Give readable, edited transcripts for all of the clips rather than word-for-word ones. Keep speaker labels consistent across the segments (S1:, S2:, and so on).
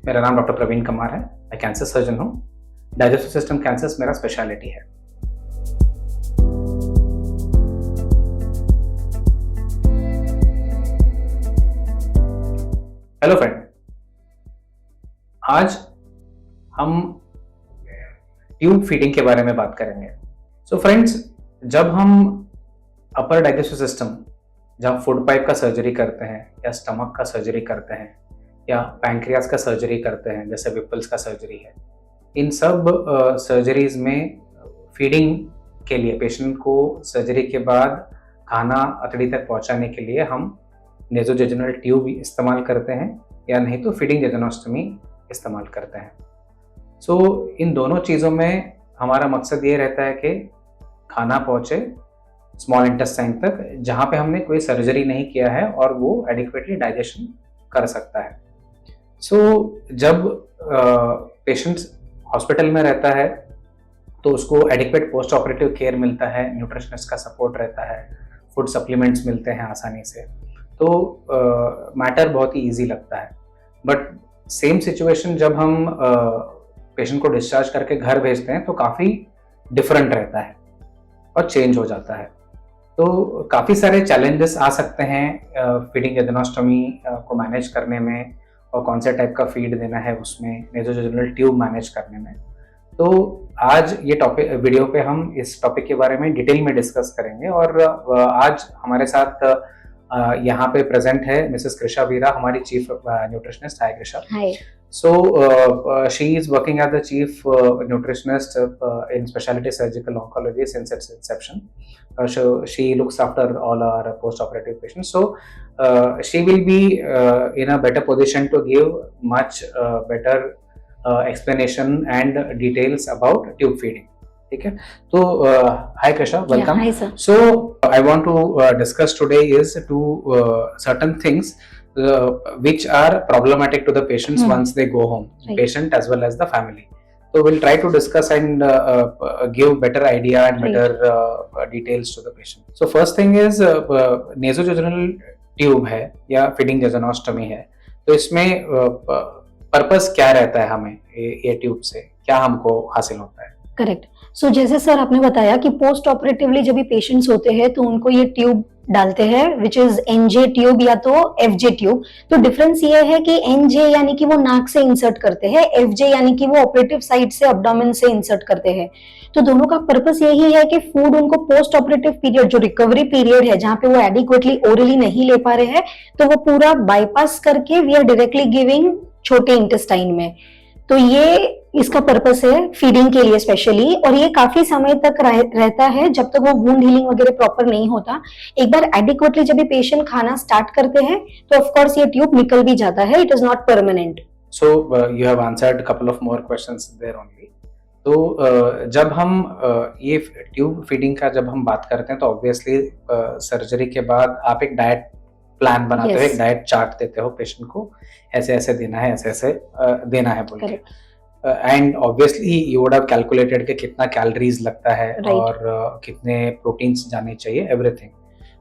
S1: मेरा नाम डॉक्टर प्रवीण कुमार है। मैं कैंसर सर्जन हूँ। डाइजेस्टिव सिस्टम कैंसर्स मेरा स्पेशलिटी है। हेलो फ्रेंड, आज हम ट्यूब फीडिंग के बारे में बात करेंगे। सो फ्रेंड्स, जब हम अपर डाइजेस्टिव सिस्टम, जब फूड पाइप का सर्जरी करते हैं या स्टमक का सर्जरी करते हैं या पैंक्रियास का सर्जरी करते हैं, जैसे विपल्स का सर्जरी है, इन सब सर्जरीज में फीडिंग के लिए पेशेंट को सर्जरी के बाद खाना अतड़ी तक पहुंचाने के लिए हम नेजोजेजुनल ट्यूब इस्तेमाल करते हैं या नहीं तो फीडिंग जेजुनोस्टमी इस्तेमाल करते हैं। सो इन दोनों चीज़ों में हमारा मकसद ये रहता है कि खाना पहुंचे स्मॉल इंटेस्टाइन तक, जहाँ पे हमने कोई सर्जरी नहीं किया है और वो एडिक्वेटली डाइजेशन कर सकता है। सो जब पेशेंट हॉस्पिटल में रहता है तो उसको एडिक्वेट पोस्ट ऑपरेटिव केयर मिलता है, न्यूट्रिशनिस्ट का सपोर्ट रहता है, फूड सप्लीमेंट्स मिलते हैं आसानी से, तो मैटर बहुत ही ईजी लगता है। बट सेम सिचुएशन जब हम पेशेंट को डिस्चार्ज करके घर भेजते हैं तो काफ़ी डिफरेंट रहता है और चेंज हो जाता है। तो काफ़ी सारे चैलेंजेस आ सकते हैं फीडिंग जेजुनोस्टमी को मैनेज करने में और कौन से टाइप का फीड देना है उसमें, नेजोजेजुनल ट्यूब मैनेज करने में। तो आज ये टॉपिक वीडियो पे हम इस टॉपिक के बारे में डिटेल में डिस्कस करेंगे। और आज हमारे साथ यहाँ पे प्रेजेंट है मिसेस कृषा वीरा, हमारी chief nutritionist. Hi Krisha.
S2: Hi.
S1: So she is working as the chief nutritionist in specialty surgical oncology since its inception. So she looks after all our post-operative patients. So she will be in a better position to give much better explanation and details about tube feeding. ठीक है, तो hi Krisha, welcome.
S2: Hi sir.
S1: So I want to discuss today is two certain things which are problematic to the patients once they go home,
S2: Right.
S1: patient as well as the family. So we'll try to discuss and give better idea and
S2: Right.
S1: better details to the patient. So first thing is nasojejunal tube है या feeding जेजुनोस्टमी है, तो इसमें purpose क्या रहता है, हमें ये ट्यूब से क्या हमको हासिल होता है?
S2: करेक्ट। सो जैसे सर आपने बताया कि पोस्ट ऑपरेटिवली जब भी पेशेंट्स होते हैं तो उनको ये ट्यूब डालते हैं विच इज एनजे ट्यूब या तो एफजे ट्यूब। तो डिफरेंस ये है कि एनजे यानी कि वो नाक से इंसर्ट करते हैं, एफजे यानी कि वो ऑपरेटिव साइड से एब्डोमेन से इंसर्ट करते हैं। तो दोनों का पर्पस यही है कि फूड उनको पोस्ट ऑपरेटिव पीरियड, जो रिकवरी पीरियड है जहाँ पे वो एडिक्वेटली ओरली नहीं ले पा रहे हैं, तो वो पूरा बाईपास करके वी आर डायरेक्टली गिविंग छोटे इंटेस्टाइन में। तो ये इसका पर्पस है फीडिंग के लिए स्पेशली, और ये काफी समय तक रहता है जब तक वो वुंड हीलिंग वगैरह प्रॉपर नहीं होता। एक बार एडिक्वेटली जब भी पेशेंट खाना स्टार्ट करते हैं तो ऑफ कोर्स ये ट्यूब निकल भी जाता है, it is not permanent.
S1: So you have answered couple of more questions there only. तो जब हम ये ट्यूब फीडिंग का जब हम बात करते हैं तो ऑब्वियसली सर्जरी के बाद आप एक डाइट प्लान बनाते हो, एक डाइट चार्ट देते हो पेशेंट को, ऐसे ऐसे देना है, ऐसे ऐसे देना है बोल के। And obviously you would have calculated कि कितना कैलोरीज लगता है और कितने प्रोटीन्स जाने चाहिए, एवरीथिंग।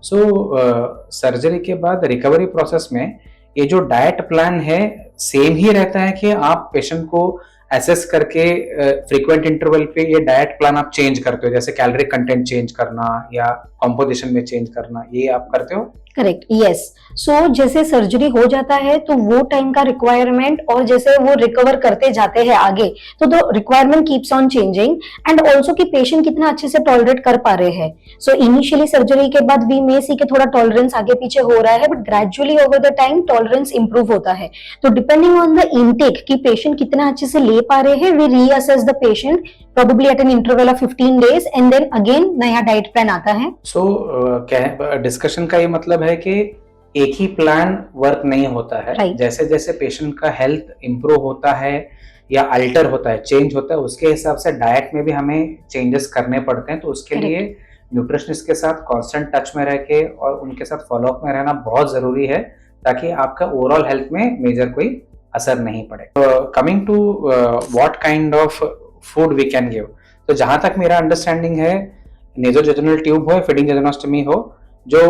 S1: सो सर्जरी के बाद रिकवरी प्रोसेस में ये जो डाइट प्लान है सेम ही रहता है कि आप पेशेंट को एसेस करके फ्रीक्वेंट इंटरवल पे ये डाइट प्लान आप चेंज करते हो, जैसे कैलोरी कंटेंट चेंज करना या कॉम्पोजिशन में चेंज करना, ये आप करते हो?
S2: Correct, yes. सो जैसे सर्जरी हो जाता है तो वो टाइम का रिक्वायरमेंट और जैसे वो रिकवर करते जाते हैं आगे, तो the requirement keeps on changing and also कि पेशेंट कितना अच्छे से टॉलरेट कर पा रहे हैं। सो इनिशियली सर्जरी के बाद वी मे सी के थोड़ा टॉलरेंस आगे पीछे हो रहा है, but gradually over the time tolerance improve होता है। तो डिपेंडिंग ऑन द इनटेक कि पेशेंट कितना अच्छे से ले पा रहे हैं, we reassess the patient probably at an interval of 15 days and then again नया डाइट प्लान आता है।
S1: सो डिस्कशन का ये मतलब है कि एक ही प्लान वर्क नहीं होता है।
S2: Right.
S1: जैसे जैसे पेशेंट का हेल्थ इंप्रूव होता है या अल्टर होता है, चेंज होता है, उसके हिसाब से डाइट में भी हमें चेंजेस करने पड़ते हैं। तो उसके लिए न्यूट्रिशनिस्ट के साथ कांस्टेंट टच में रह के और उनके साथ फॉलोअप में रहना बहुत जरूरी है, ताकि आपका ओवरऑल हेल्थ में मेजर कोई असर नहीं पड़े। Coming to what kind of food we can give, तो जहां तक मेरा अंडरस्टैंडिंग है, नेजोजेजुनल ट्यूब हो, फीडिंग जेजुनोस्टमी हो, जो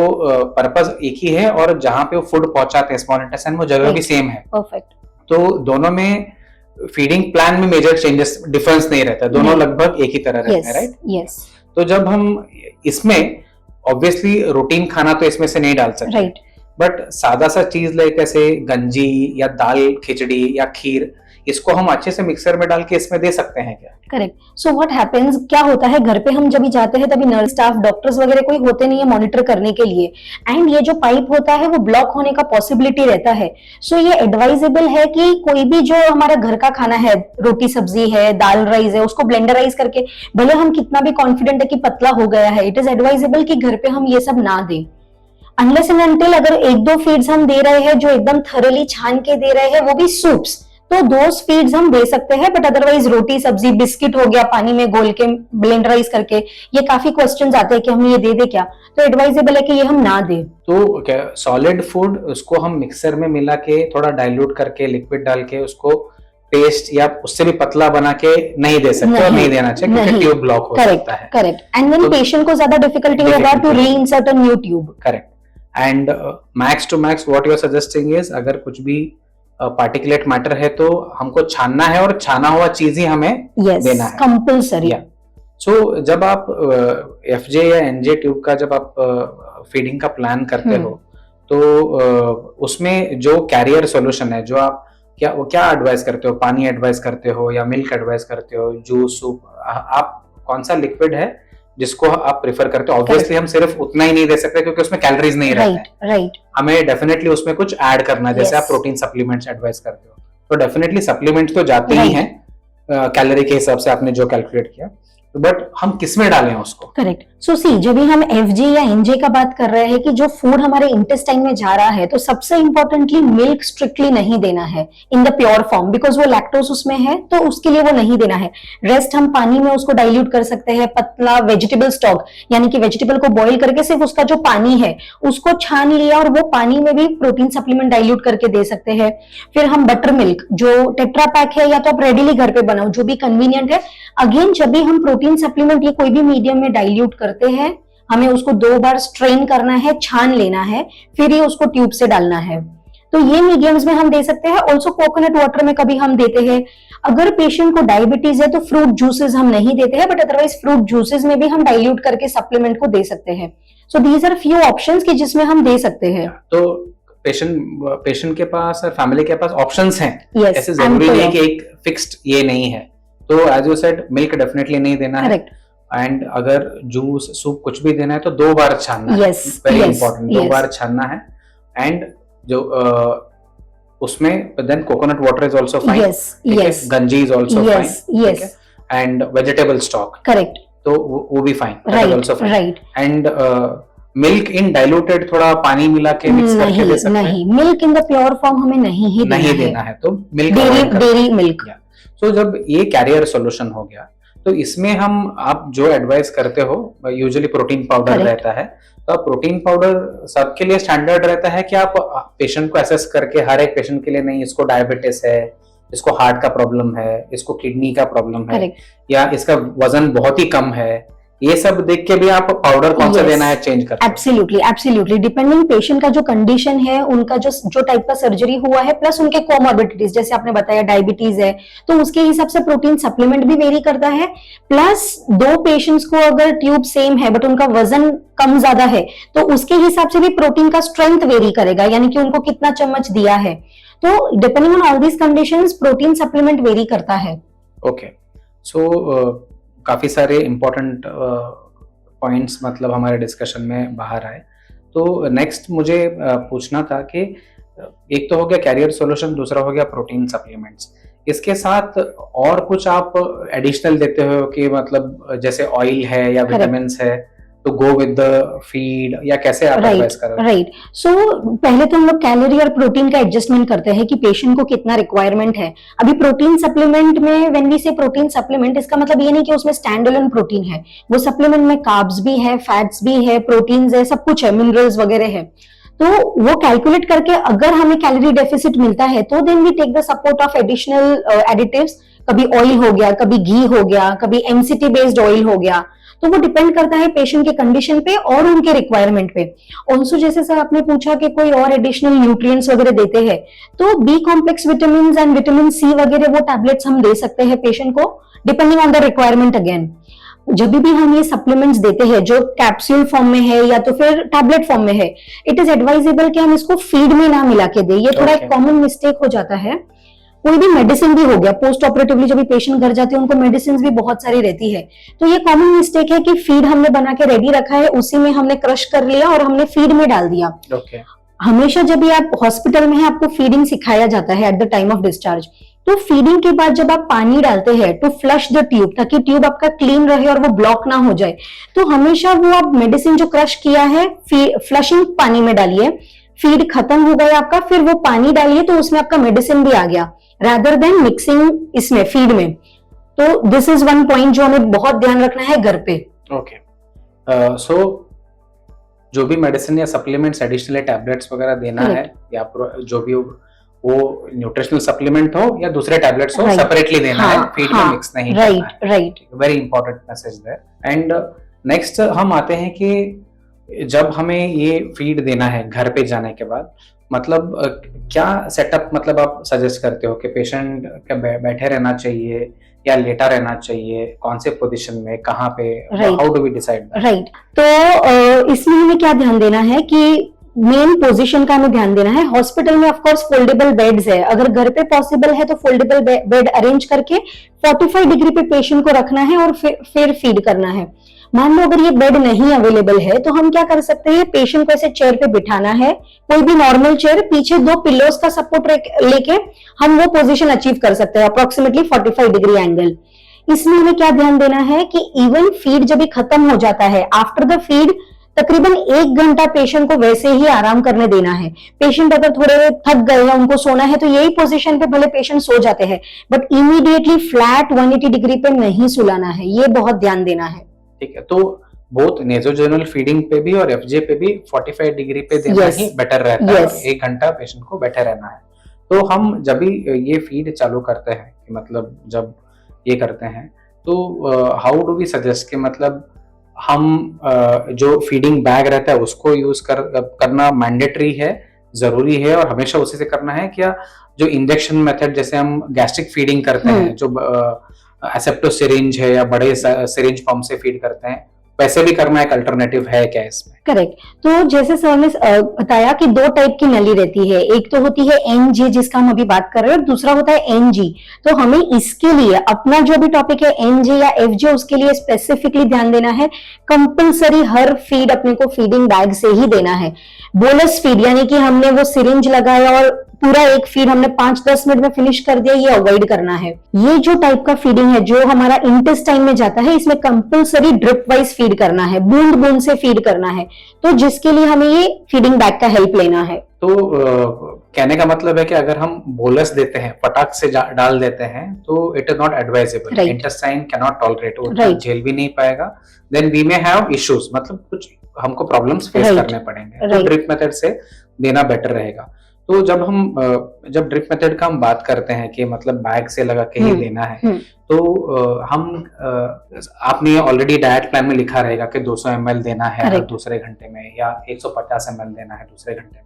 S1: पर्पस एक ही है और जहां पे वो फूड पहुंचाते हैं स्मॉल इंटेस्टाइन, वो जगह भी सेम है।
S2: परफेक्ट।
S1: तो दोनों में फीडिंग प्लान में मेजर चेंजेस डिफरेंस नहीं रहता, दोनों लगभग एक ही तरह रहते हैं, राइट?
S2: यस।
S1: तो जब हम इसमें ऑब्वियसली रूटीन खाना तो इसमें से नहीं डाल सकते,
S2: राइट।
S1: बट सादा सा चीज लाइक ऐसे गंजी या दाल खिचड़ी या खीर, इसको हम अच्छे से मिक्सर में डाल के इसमें दे सकते हैं क्या?
S2: करेक्ट। सो व्हाट हैपेंस, क्या होता है घर पे हम जब भी जाते हैं तभी नर्स स्टाफ डॉक्टर्स वगैरह कोई होते नहीं है मॉनिटर करने के लिए, एंड ये जो पाइप होता है वो ब्लॉक होने का पॉसिबिलिटी रहता है। सो ये एडवाइजेबल है कि कोई भी जो हमारा घर का खाना है, रोटी सब्जी है, दाल राइस है, उसको ब्लेंडराइज करके, भले हम कितना भी कॉन्फिडेंट है कि पतला हो गया है, इट इज एडवाइजेबल कि घर पे हम ये सब ना दें, अनलेस एंड अनटिल अगर एक दो फीड्स हम दे रहे हैं जो एकदम थरली छान के दे रहे हैं, वो भी सूप्स, तो दोस फीड्स हम दे सकते हैं, बट अदरवाइज रोटी सब्जी बिस्किट हो गया पानी में घोल के ब्लेंडराइज करके, ये काफी क्वेश्चंस आते हैं कि हम ये दे दे क्या, तो एडवाइजेबल है कि ये हम ना दे।
S1: तो क्या सॉलिड फूड उसको हम मिक्सर में मिला के थोड़ा डाइल्यूट करके लिक्विड डाल के उसको पेस्ट या उससे भी पतला बना के नहीं दे सकते और नहीं देना चाहिए क्योंकि ट्यूब ब्लॉक हो सकता है।
S2: करेक्ट। एंड देन पेशेंट को ज्यादा डिफिकल्टी होगा to reinsert a new tube.
S1: Correct. And max to max what you are suggesting is, अगर कुछ भी पार्टिकुलेट मैटर है तो हमको छानना है और छाना हुआ चीज ही हमें देना है,
S2: कंपल्सरी।
S1: सो जब आप एफजे या एनजे ट्यूब का जब आप फीडिंग का प्लान करते हो तो उसमें जो कैरियर सॉल्यूशन है, जो आप क्या एडवाइस करते हो? पानी एडवाइस करते हो या मिल्क एडवाइस करते हो, जूस, सूप, आप कौन सा लिक्विड है जिसको आप प्रेफर करते हो? ऑब्वियसली हम सिर्फ उतना ही नहीं दे सकते क्योंकि उसमें कैलोरीज नहीं रहते हैं, हमें डेफिनेटली उसमें कुछ ऐड करना है, जैसे आप प्रोटीन सप्लीमेंट्स एडवाइस करते हो, तो डेफिनेटली सप्लीमेंट्स तो जाते ही हैं कैलोरी के हिसाब से आपने जो कैलकुलेट किया, बट हम किसमें डालें उसको?
S2: करेक्ट। सो सी, जब भी हम एफजे या एनजे का बात कर रहे हैं कि जो फूड हमारे इंटेस्टाइन में जा रहा है, तो सबसे इंपॉर्टेंटली मिल्क स्ट्रिक्टली नहीं देना है in the pure form, because वो लैक्टोज उसमें है, तो उसके लिए वो नहीं देना है। रेस्ट हम पानी में उसको डाइल्यूट कर सकते हैं, पतला वेजिटेबल स्टॉक, यानी कि वेजिटेबल को बॉईल करके सिर्फ उसका जो पानी है उसको छान लिया और वो पानी में भी प्रोटीन सप्लीमेंट डाइल्यूट करके दे सकते हैं। फिर हम बटर मिल्क जो टेट्रा पैक है या तो आप रेडीली घर पे बनाओ, जो भी कन्वीनियंट है। अगेन जब भी हम प्रोटीन सप्लीमेंट ये कोई भी मीडियम में डाइल्यूट करते हैं, हमें उसको 2 बार स्ट्रेन करना है, छान लेना है, फिर ही उसको ट्यूब से डालना है। तो ये मीडियम्स में हम दे सकते हैं। ऑल्सो कोकोनट वाटर में कभी हम देते हैं। अगर पेशेंट को डायबिटीज है तो फ्रूट जूसेस हम नहीं देते हैं, बट अदरवाइज फ्रूट जूसेस में भी हम डाइल्यूट करके सप्लीमेंट को दे सकते हैं। So these are few options कि जिसमें हम दे सकते हैं।
S1: तो पेशेंट के पास और फैमिली के पास ऑप्शंस हैं।
S2: yes,
S1: ऐसे जरूरी नहीं कि एक फिक्स्ड ये नहीं है। तो as you said milk definitely नहीं देना है, एंड अगर जूस सूप कुछ भी देना है तो 2 बार छानना है, वेरी इंपॉर्टेंट, 2 बार छानना है। एंड जो उसमें then coconut water is also fine, ganji is also fine, and vegetable stock,
S2: correct,
S1: तो वो भी fine, that is also fine. And milk in diluted थोड़ा पानी मिला के मिक्स करके दे सकते हैं।
S2: नहीं, milk in the pure form हमें नहीं
S1: देना है, तो मिल्क
S2: डेयरी मिल्क।
S1: सो जब ये कैरियर सॉल्यूशन हो गया तो इसमें हम आप जो एडवाइस करते हो, यूजुअली प्रोटीन पाउडर रहता है, तो आप प्रोटीन पाउडर सबके लिए स्टैंडर्ड रहता है कि आप पेशेंट को असेस करके, हर एक पेशेंट के लिए नहीं, इसको डायबिटीज है, इसको हार्ट का प्रॉब्लम है, इसको किडनी का प्रॉब्लम है, या इसका वजन बहुत ही कम है, ये सब देख के भी आप पाउडर कौन सा देना है चेंज करते हैं?
S2: एब्सोल्युटली डिपेंडिंग पेशेंट का जो कंडीशन है, उनका जो टाइप का सर्जरी हुआ है, प्लस उनके कोमॉर्बिडिटीज, जैसे आपने बताया डायबिटीज है, तो उसके हिसाब से प्रोटीन सप्लीमेंट भी वेरी करता है। प्लस 2 पेशेंट्स को अगर ट्यूब सेम है बट उनका वजन कम ज्यादा है, तो उसके हिसाब से भी प्रोटीन का स्ट्रेंथ वेरी करेगा, यानी कि उनको कितना चम्मच दिया है। तो depending on all these conditions protein supplement very करता है।
S1: ओके, सो काफी सारे इंपॉर्टेंट पॉइंट्स मतलब हमारे डिस्कशन में बाहर आए। तो नेक्स्ट मुझे पूछना था कि एक तो हो गया कैरियर सॉल्यूशन, दूसरा हो गया प्रोटीन सप्लीमेंट्स, इसके साथ और कुछ आप एडिशनल देते हो कि मतलब जैसे ऑयल है या विटामिन्स है तो गो विद द फीड, या कैसे आप एडवाइस कर रहे हो?
S2: राइट। सो पहले तो हम लोग कैलोरी और प्रोटीन का एडजस्टमेंट करते हैं कि पेशेंट को कितना रिक्वायरमेंट है। अभी प्रोटीन सप्लीमेंट में व्हेन वी से प्रोटीन सप्लीमेंट, इसका मतलब ये नहीं कि उसमें स्टैंड अलोन प्रोटीन है, वो सप्लीमेंट में कार्ब्स भी है, फैट्स भी है, प्रोटीन्स है, सब कुछ है, मिनरल्स वगैरह है। तो वो कैलकुलेट करके अगर हमें कैलोरी डेफिसिट मिलता है तो then we take the support of additional additives. कभी ऑयल हो गया, कभी घी हो गया, कभी एमसीटी बेस्ड ऑयल हो गया, तो वो डिपेंड करता है पेशेंट के कंडीशन पे और उनके रिक्वायरमेंट पे। ऑल्सो जैसे सर आपने पूछा कि कोई और एडिशनल न्यूट्रिएंट्स वगैरह देते हैं, तो B complex vitamin and vitamin C वगैरह वो टैबलेट्स हम दे सकते हैं पेशेंट को, depending on the requirement. Again जब भी हम ये सप्लीमेंट्स देते हैं जो कैप्सूल फॉर्म में है या तो फिर टैबलेट फॉर्म में है, इट इज एडवाइजेबल कि हम इसको फीड में ना मिला के दें। ये थोड़ा एक कॉमन मिस्टेक हो जाता है। कोई भी मेडिसिन भी हो गया, पोस्ट ऑपरेटिवली जब भी पेशेंट घर जाते हैं उनको मेडिसिन भी बहुत सारी रहती है, तो ये कॉमन मिस्टेक है कि फीड हमने बना के रेडी रखा है, उसी में हमने क्रश कर लिया और हमने फीड में डाल दिया। हमेशा जब भी आप हॉस्पिटल में है आपको फीडिंग सिखाया जाता है at the time of discharge. तो फीडिंग के बाद जब आप पानी डालते हैं टू फ्लश द ट्यूब, ताकि ट्यूब आपका क्लीन रहे और वो ब्लॉक ना हो जाए, तो हमेशा वो आप मेडिसिन जो क्रश किया है फ्लशिंग पानी में डालिए। फीड खत्म हो गया आपका, फिर वो पानी डालिए तो उसमें आपका मेडिसिन भी आ गया, रादर देन मिक्सिंग इसमें फीड में। तो दिस इज वन पॉइंट जो हमें बहुत ध्यान रखना है घर पे।
S1: ओके, सो जो भी मेडिसिन या सप्लीमेंट्स एडिशनल टैबलेट्स वगैरह देना है या जो भी वो न्यूट्रिशनल सप्लीमेंट हो या दूसरे टैबलेट्स हो, सेपरेटली देना है, फीड में मिक्स नहीं करना है।
S2: Right,
S1: very important message there. And next हम आते हैं कि जब हमें ये फीड देना है घर पे जाने के बाद, मतलब क्या सेटअप मतलब आप सजेस्ट करते हो कि पेशेंट क्या बैठे रहना चाहिए या लेटा रहना चाहिए, कौन से पोजीशन में, कहाँ पे, how do we decide?
S2: Right, तो इसमें हमें क्या ध्यान देना है कि मेन पोजीशन का हमें ध्यान देना है। हॉस्पिटल में ऑफ कोर्स फोल्डेबल बेड्स है, अगर घर पे पॉसिबल है तो फोल्डेबल बेड अरेंज करके 45 डिग्री पे पेशेंट को रखना है और फिर फीड करना है। मान लो अगर ये बेड नहीं अवेलेबल है तो हम क्या कर सकते हैं, पेशेंट को ऐसे चेयर पे बिठाना है, कोई भी नॉर्मल चेयर, पीछे 2 पिलोस का सपोर्ट लेके हम वो पोजीशन अचीव कर सकते हैं, अप्रोक्सीमेटली 45 डिग्री एंगल। इसमें हमें क्या ध्यान देना है कि इवन फीड जब भी खत्म हो जाता है, आफ्टर द फीड तकरीबन 1 घंटा पेशेंट को वैसे ही आराम करने देना है। पेशेंट अगर थोड़े थक गए या उनको सोना है तो यही पोजीशन पे भले पेशेंट सो जाते हैं, बट इमीडिएटली फ्लैट 180 डिग्री पे नहीं सुलाना है, ये बहुत ध्यान देना है।
S1: ठीक है, तो बोथ नेजोजेनल फीडिंग पे भी और एफजे पे भी 45 डिग्री पे देना ही बेटर रहता है। 1 घंटा पेशेंट को बैठे रहना है। तो हम जब भी ये फीड चालू करते हैं, मतलब जब ये करते हैं, तो हाउ डू वी सजेस्ट कि मतलब हम जो फीडिंग बैग रहता है उसको यूज करना मैंडेटरी है, जरूरी है और हमेशा उसी से करना है, क्या जो इंजेक्शन मेथड जैसे हम गैस्ट्रिक फीडिंग करते हैं, जो एसेप्टो सिरिंज है या बड़े सिरिंज पंप से फीड करते हैं, वैसे भी करना एक अल्टरनेटिव है क्या इसमें?
S2: करेक्ट, तो जैसे सर ने बताया कि 2 टाइप की नली रहती है, एक तो होती है एनजी जिसका हम अभी बात कर रहे हैं और दूसरा होता है एनजी। तो हमें इसके लिए अपना जो भी टॉपिक है एनजी या एफजे, उसके लिए स्पेसिफिकली ध्यान देना है। कंपलसरी हर फीड अपने को फीडिंग बैग से ही देना है। बोलस फीड यानी कि हमने वो सिरिंज लगाया और पूरा एक फीड हमने 5-10 मिनट में फिनिश कर दिया, ये अवॉइड करना है। ये जो टाइप का फीडिंग है जो हमारा इंटेस्टाइन में जाता है, इसमें कंपलसरी ड्रिप वाइज फीड करना है, बूंद बूंद से फीड करना है, तो जिसके लिए हमें ये फीडिंग बैग का हेल्प लेना है।
S1: तो कहने का मतलब है कि अगर हम बोलस देते हैं, फटाक से डाल देते हैं, तो it is not advisable. Intestine can not tolerate, वो झेल भी नहीं पाएगा, then we may have issues, मतलब कुछ हमको प्रॉब्लम्स फेस करने पड़ेंगे। तो ड्रिप मेथड से देना बेटर रहेगा। तो जब ड्रिप मेथड का हम बात करते हैं कि मतलब बैग से लगा के ही देना है, तो आपने ऑलरेडी डाइट प्लान में लिखा रहेगा कि 200 ml देना है हर दूसरे घंटे में या 150 ml देना है दूसरे घंटे में।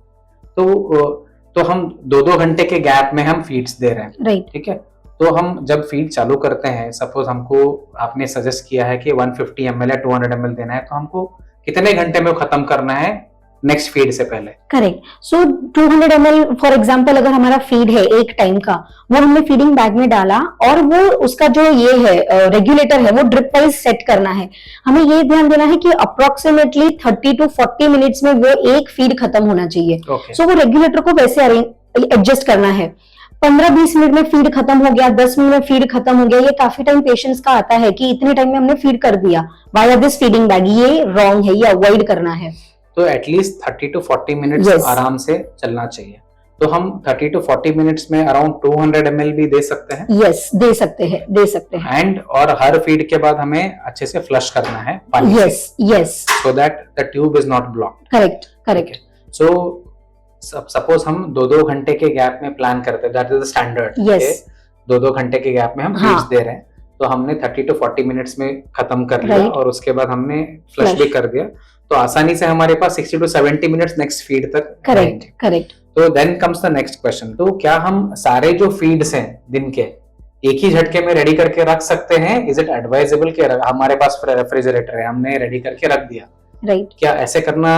S1: तो हम 2-2 घंटे के गैप में हम फीड्स दे रहे हैं, ठीक है। तो हम जब फीड चालू करते हैं, सपोज हमको आपने सजेस्ट किया है कि 150 ml या 200 ml देना है, तो हमको कितने घंटे में खत्म करना है नेक्स्ट फीड से पहले? Correct,
S2: so 200 ml for example अगर हमारा फीड है एक टाइम का, वो हमने फीडिंग बैग में डाला और वो उसका जो ये है रेगुलेटर है वो ड्रिप वाइज सेट करना है। हमें ये ध्यान देना है कि अप्रोक्सीमेटली 30 to 40 मिनट्स में वो एक फीड खत्म होना चाहिए। सो वो रेगुलेटर को वैसे एडजस्ट करना है। 15-20 मिनट में फीड खत्म हो गया, 10 मिनट में फीड खत्म हो गया, ये काफी टाइम पेशेंट्स का आता है कि इतने टाइम में हमने फीड कर दिया वाया दिस फीडिंग बैग। ये रॉन्ग है, ये अवॉइड करना है।
S1: तो एटलीस्ट 30 to 40 मिनट्स आराम से चलना चाहिए। तो हम 30 to 40 मिनट्स में अराउंड 200 ml भी दे सकते हैं।
S2: यस, दे सकते हैं।
S1: एंड और हर फीड के बाद हमें अच्छे से फ्लश करना है पानी से।
S2: Yes,
S1: so that the tube is not blocked.
S2: Correct.
S1: So suppose हम 2-2 घंटे के गैप में प्लान करते हैं, दैट इज द स्टैंडर्ड।
S2: 2-2
S1: घंटे के गैप में हम फीड्स दे रहे हैं। तो हमने 30 to 40 मिनट्स में खत्म कर लिया
S2: Right.
S1: और उसके बाद हमने फ्लश
S2: Flush.
S1: भी कर दिया, तो आसानी से हमारे पास 60 to 70 मिनट्स नेक्स्ट फीड तक
S2: करेक्ट
S1: रहेंगे।
S2: करेक्ट।
S1: तो then comes the next question, तो क्या हम सारे जो फीड्स हैं दिन के एक ही झटके में रेडी करके रख सकते हैं? इज इट एडवाइजेबल कि हमारे पास रेफ्रिजरेटर है, हमने रेडी करके रख दिया,
S2: राइट
S1: क्या ऐसे करना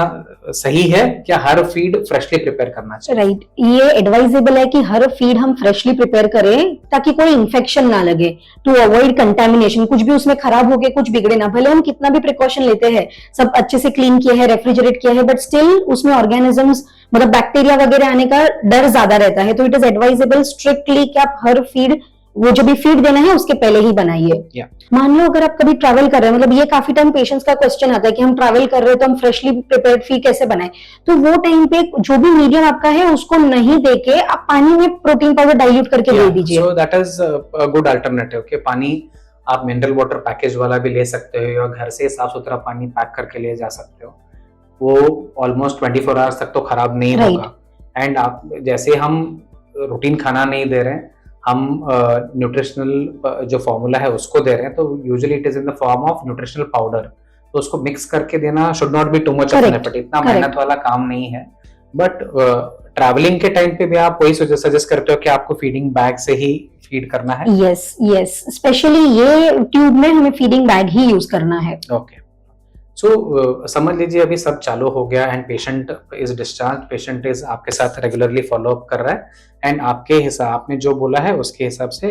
S1: सही है? क्या हर फीड फ्रेशली प्रिपेयर करना चाहिए?
S2: राइट, ये एडवाइजेबल है कि हर फीड हम फ्रेशली प्रिपेयर करें ताकि कोई इन्फेक्शन ना लगे, टू अवॉइड कंटेमिनेशन, कुछ भी उसमें खराब हो गया कुछ बिगड़े ना, भले हम कितना भी प्रिकॉशन लेते हैं, सब अच्छे से क्लीन किया है, रेफ्रिजरेट किया है, बट स्टिल उसमें ऑर्गेनिजम्स मतलब बैक्टीरिया वगैरह आने का डर ज्यादा रहता है। तो इट इज एडवाइजेबल स्ट्रिक्टली कि आप हर फीड, वो जो भी फीड देना है उसके पहले ही बनाइए। मान लो अगर आप कभी ट्रैवल कर रहे हैं, मतलब ये काफी टाइम पेशेंट्स का क्वेश्चन आता है कि हम ट्रैवल कर रहे हैं तो हम फ्रेशली प्रिपेयर्ड फीड कैसे बनाएं, तो वो टाइम पे जो भी मीडियम आपका है उसको नहीं देके आप पानी में प्रोटीन पाउडर डाइल्यूट करके दे दीजिए।
S1: सो that is a good alternative कि पानी आप मिनरल वाटर पैकेज वाला भी ले सकते हो या घर से साफ सुथरा पानी पैक करके ले जा सकते हो, वो ऑलमोस्ट 24 आवर्स तक तो खराब नहीं होगा। एंड आप जैसे हम रूटीन खाना नहीं दे रहे हैं, हम न्यूट्रिशनल जो फॉर्मूला है उसको दे रहे हैं, तो usually it is in the form of nutritional powder, तो उसको मिक्स करके देना should not be too much of an effort, इतना मेहनत वाला काम नहीं है। बट ट्रैवलिंग के टाइम पे भी आप वही सजेस्ट करते हो कि आपको फीडिंग बैग से ही फीड करना है?
S2: यस यस, स्पेशली ये ट्यूब में हमें फीडिंग बैग ही यूज करना है।
S1: ओके, सो समझ लीजिए अभी सब चालू हो गया and patient is discharge, patient is आपके साथ रेगुलरली फॉलो अप कर रहा है एंड आपके हिसाब, आपने जो बोला है उसके हिसाब से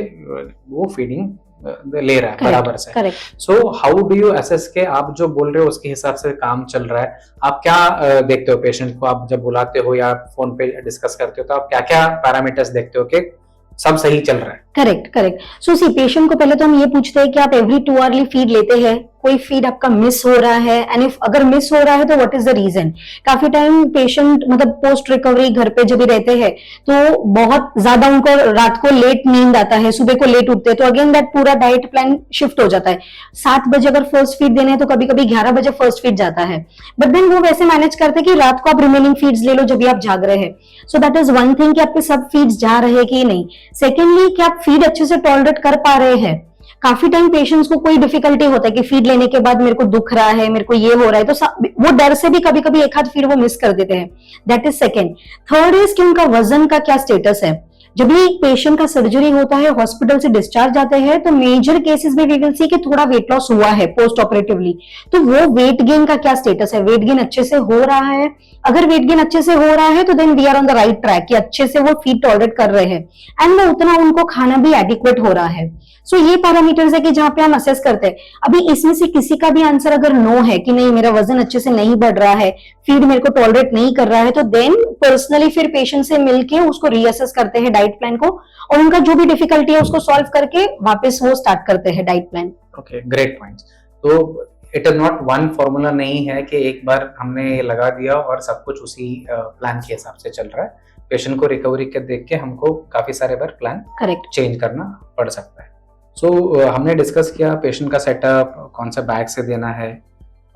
S1: वो फीडिंग ले रहा है बराबर से।
S2: Correct.
S1: So how do you assess के आप जो बोल रहे हो उसके हिसाब से काम चल रहा है? आप क्या देखते हो पेशेंट को, आप जब बुलाते हो या फोन पे डिस्कस करते हो तो आप क्या क्या पैरामीटर्स देखते हो कि सब सही चल रहा है?
S2: Correct correct. So see, patient को पहले तो हम ये पूछते हैं कि आप एवरी 2 आवरली फीड लेते हैं, कोई फीड आपका मिस हो रहा है, एंड इफ अगर मिस हो रहा है तो व्हाट इज द रीजन। काफी टाइम पेशेंट मतलब पोस्ट रिकवरी घर पे जब भी रहते हैं तो बहुत ज्यादा उनको रात को लेट नींद आता है, सुबह को लेट उठते हैं, तो अगेन दैट पूरा डाइट प्लान शिफ्ट हो जाता है। 7 बजे अगर फर्स्ट फीड देने हैं तो कभी कभी 11 बजे फर्स्ट फीड जाता है, बट देन वो वैसे मैनेज करते हैं कि रात को आप रिमेनिंग फीड्स ले लो जब भी आप जाग रहे हैं। सो दैट इज वन थिंग कि आपके सब फीड्स जा रहे हैं कि नहीं। सेकेंडली कि आप फीड अच्छे से टॉलरेट कर पा रहे हैं। काफी टाइम पेशेंट्स को कोई डिफिकल्टी होता है कि फीड लेने के बाद मेरे को दुख रहा है, मेरे को ये हो रहा है, तो वो डर से भी कभी कभी एक आध फीड वो मिस कर देते हैं। That is second. Third is कि उनका वजन का क्या स्टेटस है। जब भी पेशेंट का सर्जरी होता है, हॉस्पिटल से डिस्चार्ज आते हैं, तो मेजर केसेस में वी विल सी कि थोड़ा वेट लॉस हुआ है पोस्ट ऑपरेटिवली, तो वो वेट गेन का क्या स्टेटस है, वेट गेन अच्छे से हो रहा है। अगर वेट गेन अच्छे से हो रहा है तो then we are on the right track कि अच्छे से वो फीड टॉलरेट कर रहे हैं एंड वो उतना उनको खाना भी एडिक्वेट हो रहा है। सो ये पैरामीटर्स है कि जहां पे हम असेस करते हैं। अभी इसमें से किसी का भी आंसर अगर नो है कि नहीं मेरा वजन अच्छे से नहीं बढ़ रहा है, फीड मेरे को टॉलरेट नहीं कर रहा है, तो देन पर्सनली फिर पेशेंट से मिलके उसको रीअसेस करते हैं डाइट प्लान को, और उनका जो भी डिफिकल्टी है उसको सॉल्व करके वापस वो स्टार्ट करते हैं diet plan.
S1: Okay, great points. तो it is not one formula नहीं है कि एक बार हमने ये लगा दिया और सब कुछ उसी प्लान के हिसाब से चल रहा है। पेशेंट को रिकवरी के देख के हमको काफी सारे बार प्लान
S2: करेक्ट
S1: चेंज करना पड़ सकता है। सो हमने डिस्कस किया पेशेंट का सेटअप, कौन सा बैग से देना है,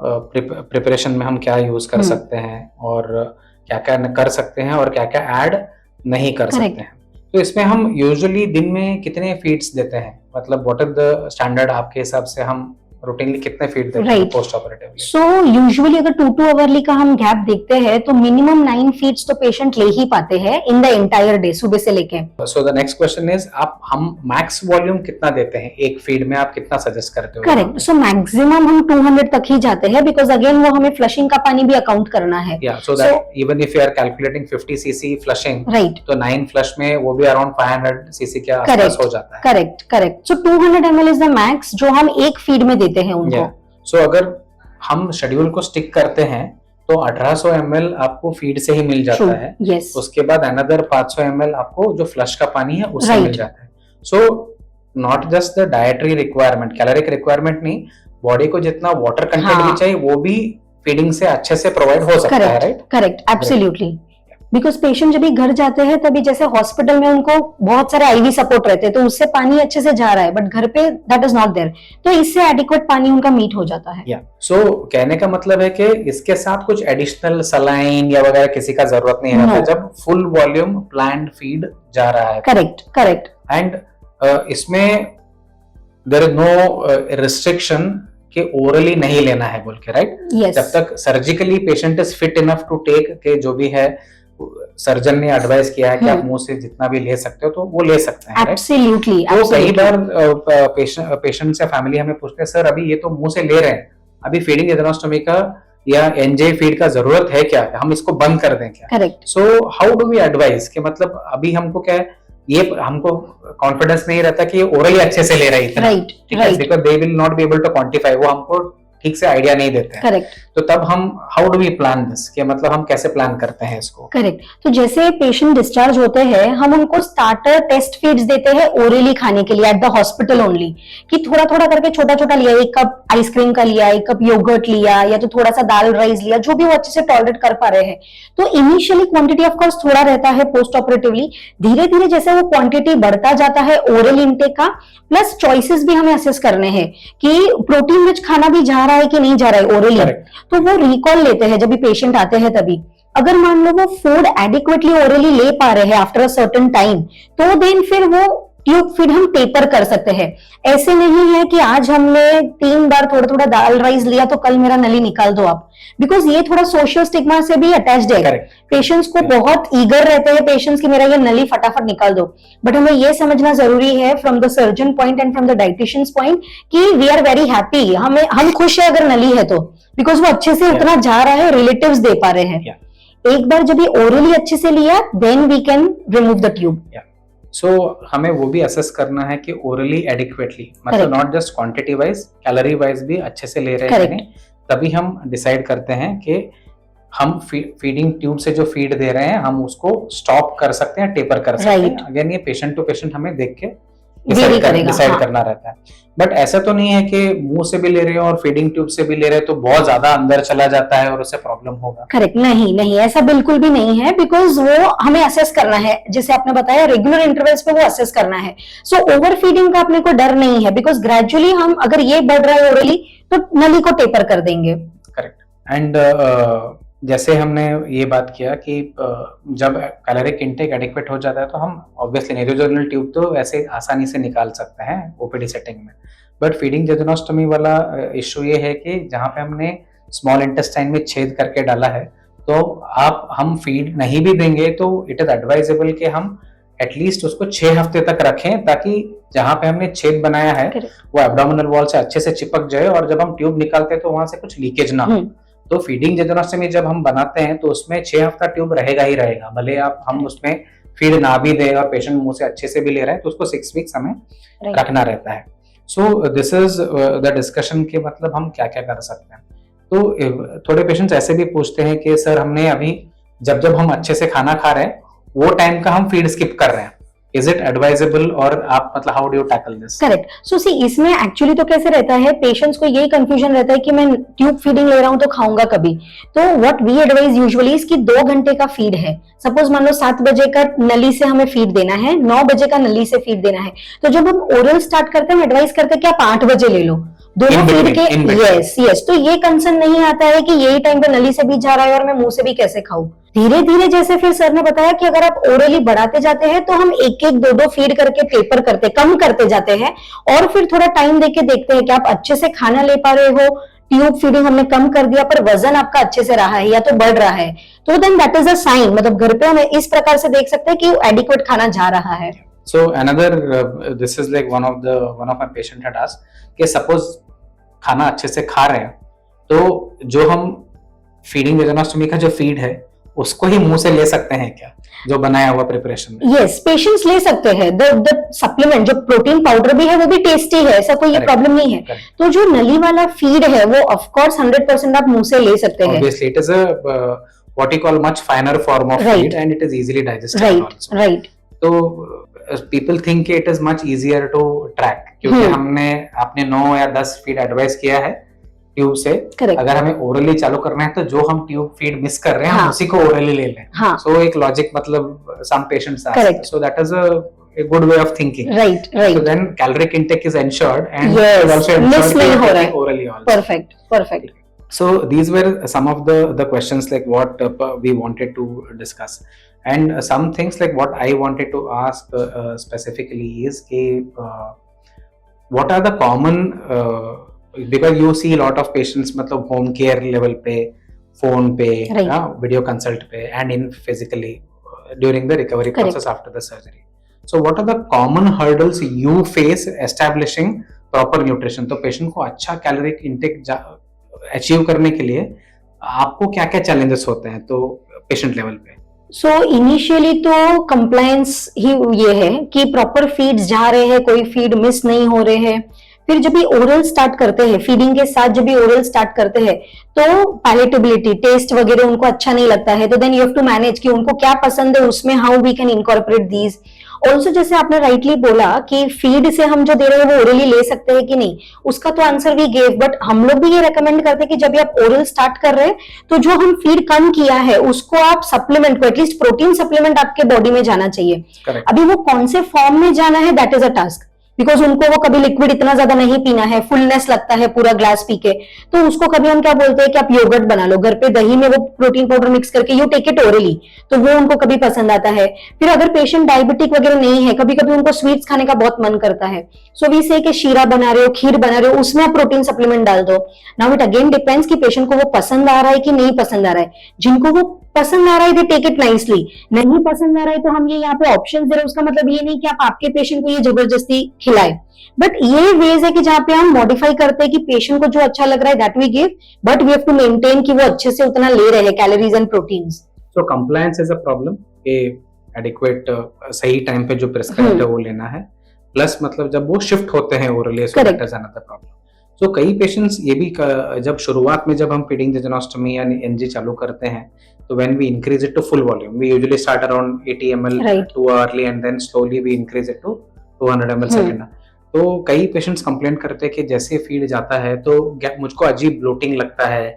S1: प्रिपरेशन में हम क्या यूज कर सकते हैं और क्या क्या कर सकते हैं और क्या क्या ऐड नहीं कर सकते हैं। तो इसमें हम यूजुअली दिन में कितने फीड्स देते हैं, मतलब व्हाट इज द स्टैंडर्ड आपके हिसाब से, हम रूटीनली कितने फीड देते हैं पोस्ट ऑपरेटिवली?
S2: सो यूजुअली अगर 2 आवरली का हम गैप देखते हैं तो मिनिमम 9 फीड्स तो पेशेंट ले ही पाते हैं इन द एंटायर डे, सुबह से लेके।
S1: So the next question is, हम मैक्स वॉल्यूम कितना देते हैं एक फीड में, आप कितना सजेस्ट करते हो?
S2: करेक्ट। सो मैक्सिमम हम 200 तक ही जाते हैं, बिकॉज अगेन वो हमें फ्लशिंग का पानी भी अकाउंट करना है।
S1: So that even if you are calculating 50 CC flushing,
S2: right,
S1: तो 9 फ्लश में वो भी अराउंड 500 सीसी के आसपास हो जाता है।
S2: Correct correct. So 200 ml is the max जो हम एक फीड में देते हैं उनको।
S1: सो अगर हम शेड्यूल को स्टिक करते हैं तो 1800 ml आपको फीड से ही मिल जाता है।
S2: yes.
S1: उसके बाद अनदर 500 ml आपको जो फ्लश का पानी है उससे मिल जाता है। So not just the dietary requirement, caloric requirement नहीं, बॉडी को जितना वाटर कंटेंट भी चाहिए वो भी फीडिंग से अच्छे से प्रोवाइड हो सकता है। Right,
S2: correct, absolutely. Because patient जब भी घर जाते हैं तभी जैसे हॉस्पिटल में उनको बहुत सारे आईवी सपोर्ट रहते हैं तो उससे पानी अच्छे से जा रहा है, बट घर पे दैट इज नॉट देयर, तो इससे एडिक्वेट पानी उनका मीट हो जाता है।
S1: सो कहने का मतलब है कि इसके साथ कुछ एडिशनल सलाइन या वगैरह किसी का जरूरत नहीं रहता जब फुल वॉल्यूम प्लान्ड फीड जा रहा है।
S2: Correct correct.
S1: एंड इसमें देयर इज नो रिस्ट्रिक्शन कि ओरली नहीं लेना है बोल के, राइट?
S2: Yes.
S1: जब तक surgically patient is fit enough to take के जो भी है सर्जन ने एडवाइस किया है कि आप मुंह से जितना भी ले सकते हो तो वो ले सकते हैं,
S2: Absolutely,
S1: तो कई
S2: absolutely.
S1: बार पेशेंट से फैमिली हमें पूछते हैं, सर अभी ये तो मुंह से ले रहे हैं, अभी फीडिंग एजोनोस्टोमी का या एनजे फीड का जरूरत है क्या, हम इसको बंद कर दें क्या?
S2: Correct.
S1: So how do we advise कि मतलब अभी हमको क्या है, ये हमको कॉन्फिडेंस नहीं रहता कि ये ओरली अच्छे से ले रहा है इतना,
S2: Right,
S1: ठीक है,
S2: right.
S1: Because they will not be able to quantify, वो हमको ठीक से आइडिया नहीं देते हैं।
S2: करेक्ट।
S1: तो तब हम how do we plan this, कि मतलब हम कैसे प्लान करते हैं इसको?
S2: करेक्ट। तो जैसे पेशेंट डिस्चार्ज होते हैं, हम उनको स्टार्टर टेस्ट फीड्स देते हैं ओरली खाने के लिए एट द हॉस्पिटल ओनली, कि थोड़ा थोड़ा करके छोटा छोटा लिया, एक कप आइसक्रीम का लिया, एक कप योगर्ट लिया, या तो थोड़ा सा दाल राइस लिया, जो भी वो अच्छे से टॉलरेट कर पा रहे हैं। तो इनिशियली क्वांटिटी ऑफ कोर्स थोड़ा रहता है पोस्ट ऑपरेटिवली, धीरे धीरे जैसे वो क्वांटिटी बढ़ता जाता है ओरल इनटेक का, प्लस चॉइसेस भी हमें असेस करने हैं कि प्रोटीन रिच खाना भी जा रहा है कि नहीं जा रहा है ओरली। तो वो रिकॉल लेते हैं जब भी पेशेंट आते हैं तभी। अगर मान लो वो फूड एडिक्वेटली ओरली ले पा रहे हैं आफ्टर अ सर्टेन टाइम, तो देन फिर वो ट्यूब फीड हम टेपर कर सकते हैं। ऐसे नहीं है कि आज हमने 3 बार थोड़ा थोड़ा दाल राइस लिया तो कल मेरा नली निकाल दो आप, बिकॉज ये थोड़ा सोशल स्टिग्मा से भी अटैच्ड है। पेशेंट्स को बहुत ईगर रहते हैं पेशेंट्स की मेरा ये नली फटाफट निकाल दो, बट हमें ये समझना जरूरी है from the surgeon point and from the dietitians point कि वी आर वेरी हैप्पी, हम खुश है अगर नली है तो, बिकॉज वो अच्छे से उतना जा रहा है, रिलेटिव्स दे पा रहे हैं। एक बार जब ये ओरली अच्छे से लिया then we can remove the tube.
S1: So हमें वो भी असेस करना है कि ओरली एडिक्वेटली, मतलब not just quantity wise, calorie wise भी अच्छे से ले रहे हैं, तभी हम डिसाइड करते हैं कि हम फीडिंग ट्यूब से जो फीड दे रहे हैं हम उसको स्टॉप कर सकते हैं, टेपर कर सकते हैं। अगेन ये पेशेंट टू पेशेंट हमें देख के डिसाइड करना रहता है। बट ऐसा तो नहीं है कि मुंह से भी ले रहे हो और फीडिंग ट्यूब से भी ले रहे हो तो बहुत ज्यादा अंदर चला जाता है और उससे प्रॉब्लम होगा।
S2: करेक्ट, नहीं ऐसा बिल्कुल भी नहीं है, बिकॉज वो हमें असेस करना है, जैसे आपने बताया रेगुलर इंटरवल्स पे वो असेस करना है। सो ओवर फीडिंग का अपने को डर नहीं है, बिकॉज ग्रेजुअली हम अगर ये बढ़ रहा है ओरली तो नली को टेपर कर देंगे।
S1: करेक्ट। एंड जैसे हमने ये बात किया कि जब कैलोरिक इनटेक एडिक्वेट हो जाता है तो हम ऑब्वियसली नेजोजोनल ट्यूब तो ऐसे आसानी से निकाल सकते हैं ओपीडी सेटिंग में, बट फीडिंग जेजुनोस्टोमी वाला इश्यू ये है कि जहाँ पे हमने स्मॉल इंटेस्टाइन में छेद करके डाला है तो हम फीड नहीं भी देंगे तो इट इज एडवाइजेबल कि हम एटलीस्ट उसको 6 हफ्ते तक रखें, ताकि जहाँ पे हमने छेद बनाया है वो एब्डोमिनल वॉल से अच्छे से चिपक जाए और जब हम ट्यूब निकालते हैं तो वहां से कुछ लीकेज ना हो। तो फीडिंग जेजुनोस्टोमी जब हम बनाते हैं तो उसमें 6 हफ्ता ट्यूब रहेगा ही रहेगा, भले हम उसमें फीड ना भी दे और पेशेंट मुंह से अच्छे से भी ले रहे हैं तो उसको 6 वीक्स हमें रखना रहता है। So this is the discussion के मतलब हम क्या क्या कर सकते हैं। तो थोड़े पेशेंट्स ऐसे भी पूछते हैं कि सर हमने अभी जब हम अच्छे से खाना खा रहे हैं वो टाइम का हम फीड स्किप कर रहे हैं, इज इट एडवाइजेबल, और आप मतलब how do you tackle this?
S2: Correct. So see इसमें एक्चुअली तो कैसे रहता है, पेशेंट्स को यही कंफ्यूजन रहता है कि मैं ट्यूब फीडिंग ले रहा हूं तो खाऊंगा कभी। तो व्हाट वी एडवाइज यूजुअली इसकी 2 घंटे का फीड है। सपोज मान लो 7 बजे का नली से हमें फीड देना है, 9 बजे का नली से फीड देना है, तो जब हम ओरल स्टार्ट करते हैं हम एडवाइस करते हैं कि आप 8 बजे ले लो दोनों फीड के। यस, तो ये कंसर्न नहीं आता है कि यही टाइम पे नली से भी जा रहा है और मैं मुंह से भी कैसे खाऊं। धीरे धीरे जैसे फिर सर ने बताया कि अगर आप ओरली बढ़ाते जाते हैं तो हम 1-1, 2-2 फीड करके टेपर करते कम करते जाते हैं, और फिर थोड़ा टाइम देके देखते हैं कि आप अच्छे से खाना ले पा रहे हो, ट्यूब फीडिंग हमने कम कर दिया पर वजन आपका अच्छे से रहा है या तो बढ़ रहा है, तो then that is a sign, मतलब घर पे हम इस प्रकार से देख सकते हैं कि एडिक्वेट खाना जा रहा है।
S1: So another this is like one of my patient had asked कि सपोज खाना अच्छे से खा रहे हैं तो जो हम फीडिंग जेजुनोस्टोमी का जो फीड है उसको ही मुंह से ले सकते हैं क्या, जो बनाया हुआ प्रिपरेशन में?
S2: यस, पेशेंट्स ले सकते हैं। द सप्लीमेंट जो प्रोटीन पाउडर भी है वो भी टेस्टी है, ऐसा कोई प्रॉब्लम नहीं है। तो जो नली वाला फीड है वो ऑफ कोर्स 100% आप मुंह से ले सकते हैं।
S1: Obviously it is a what you call much finer form of feed and it is easily digestible also.
S2: Right.
S1: तो people think it is much easier to track क्योंकि आपने 9 या 10 फीड एडवाइस किया है ट्यूब से। अगर हमें ओरली चालू करना है तो जो हम ट्यूब फीड मिस कर रहे हैं हम उसी को ओरली ले लें। सो एक लॉजिक मतलब some patients ask, so that is a good way of thinking. Right. So then caloric intake is ensured and is also ensured orally also.
S2: Perfect.
S1: So these were some of the questions like what we wanted to discuss, and some things like what I wanted to ask specifically is what are the common, because you see lot of patients मतलब home care level पे, phone पे, video consult पे, and in physically during the recovery process after the surgery. So what are the common hurdles you face establishing proper nutrition? तो patient को अच्छा caloric intake achieve करने के लिए आपको क्या क्या चैलेंजेस होते हैं तो पेशेंट लेवल पे?
S2: सो इनिशियली तो कंप्लायंस ही ये है कि प्रॉपर फीड्स जा रहे हैं, कोई फीड मिस नहीं हो रहे हैं. फिर जब ये ओरल स्टार्ट करते हैं, फीडिंग के साथ जब ये ओरल स्टार्ट करते हैं तो पैलेटेबिलिटी, टेस्ट वगैरह उनको अच्छा नहीं लगता है, तो then you have to manage कि उनको क्या पसंद है, उसमें how we can incorporate these. Also जैसे आपने राइटली बोला कि फीड से हम जो दे रहे हैं वो ओरली ले सकते हैं कि नहीं, उसका तो आंसर वी गेव, बट हम लोग भी ये रेकमेंड करते हैं कि जब आप ओरल स्टार्ट कर रहे हैं तो जो हम फीड कम किया है उसको आप सप्लीमेंट को, एटलीस्ट प्रोटीन सप्लीमेंट आपके बॉडी में जाना चाहिए. अभी वो कौन से फॉर्म में जाना है that is a task, because उनको वो कभी लिक्विड इतना ज्यादा नहीं पीना है, फुलनेस लगता है पूरा ग्लास पी के, तो उसको कभी हम क्या बोलते हैं कि आप योगर्ट बना लो घर पे, दही में वो प्रोटीन पाउडर मिक्स करके यू टेक इट ओरली, तो वो उनको कभी पसंद आता है. फिर अगर पेशेंट डायबिटिक वगैरह नहीं है, कभी कभी उनको स्वीट्स खाने का बहुत मन करता है, सो वी से कि शीरा बना रहे हो, खीर बना रहे हो, उसमें आप प्रोटीन सप्लीमेंट डाल दो. नाउ इट अगेन डिपेंड्स कि पेशेंट को वो पसंद आ रहा है कि नहीं पसंद आ रहा है. जिनको वो पसंद आ रहा है दे टेक इट नाइसली, नहीं पसंद आ रहा है तो हम ये यहाँ पे ऑप्शन दे रहे हैं. उसका मतलब ये नहीं कि आप आपके पेशेंट को ये जबरदस्ती खिलाए, बट ये वेज है कि जहाँ पे हम मॉडिफाई करते हैं कि पेशेंट को जो अच्छा लग रहा है that we give, but we have to maintain कि वो अच्छे से उतना ले रहे हैं calories and proteins.
S1: So compliance is a problem, कि एडिक्वेट सही टाइम पे जो प्रिस्क्राइब्ड है वो लेना है, प्लस मतलब जब वो शिफ्ट होते हैं orally so that is another problem. So कई पेशेंट्स ये भी जब शुरुआत में जब हम फीडिंग जेजुनोस्टोमी या एनजी चालू करते हैं तो when we increase it to full volume, we usually start around 80 ml too early and then slowly we increase it to 200 ml second. तो कई पेशेंट्स कंप्लेंट करते हैं कि जैसे फीड जाता है तो मुझको अजीब ब्लोटिंग लगता है,